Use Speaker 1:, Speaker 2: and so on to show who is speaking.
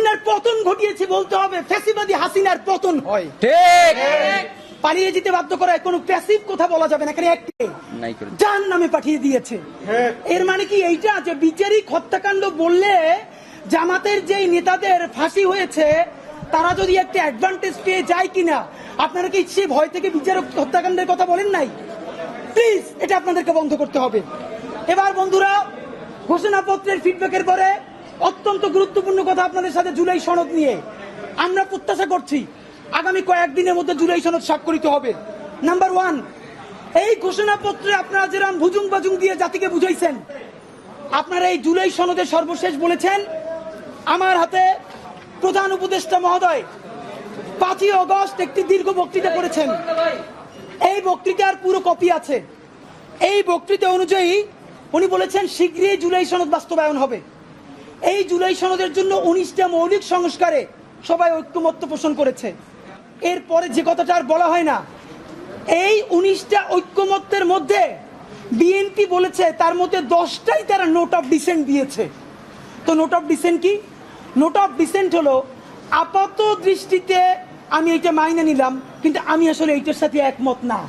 Speaker 1: হাসিনার পতন ঘটিয়েছে বলতে হবে, ফ্যাসিবাদী হাসিনার পতন হয়।
Speaker 2: ঠিক
Speaker 1: পালিয়ে যেতে বাধ্য করায় কোনো প্যাসিভ কথা বলা যাবে না, এখানে একটি জান নামে পাঠিয়ে দিয়েছে। এর মানে কি এইটা যে বিচারিক হত্যাকাণ্ড বললে জামাতের যেই নেতাদের ফাঁসি হয়েছে তারা যদি একটা অ্যাডভান্টেজ পেয়ে যায় কিনা, আপনারা কি সে ভয় থেকে বিচারক হত্যাকাণ্ডের কথা বলেন নাই? প্লিজ এটা আপনাদেরকে বন্ধ করতে হবে। এবার বন্ধুরা, ঘোষণাপত্রের ফিডব্যাকের পরে অত্যন্ত গুরুত্বপূর্ণ কথা আপনাদের সাথে জুলাই সনদ নিয়ে। আমরা প্রত্যাশা করছি আগামী কয়েকদিনের মধ্যে জুলাই সনদ স্বাক্ষরিত হবে। নাম্বার 1, এই ঘোষণাপত্রে আপনারা যেরকম ভুজুং বাজুং দিয়ে জাতিকে বুঝাইছেন, আপনারা এই জুলাই সনদে সর্বশেষ বলেছেন, আমার হাতে প্রধান উপদেষ্টা মহোদয় 5ই আগস্ট একটি দীর্ঘ বক্তৃতা করেছেন। এই বক্তৃতার পুরো কপি আছে। এই বক্তৃতা অনুযায়ী উনি বলেছেন শীঘ্রই জুলাই সনদ বাস্তবায়ন হবে। এই জুলাই সনদের জন্য 19টা মৌলিক সংস্কারে সবাই ঐক্যমত্য পোষণ করেছে। এরপরে যে কথাটা আর বলা হয় না, এই 19টা ঐক্যমত্যের মধ্যে বিএনপি বলেছে তার মধ্যে 10টাই তারা নোট অফ ডিসেন্ট দিয়েছে। তো নোট অফ ডিসেন্ট কি? নোট অফ ডিসেন্ট হলো আপাত দৃষ্টিতে আমি এটা মাইনে নিলাম, কিন্তু আমি আসলে এইটার সাথে একমত না।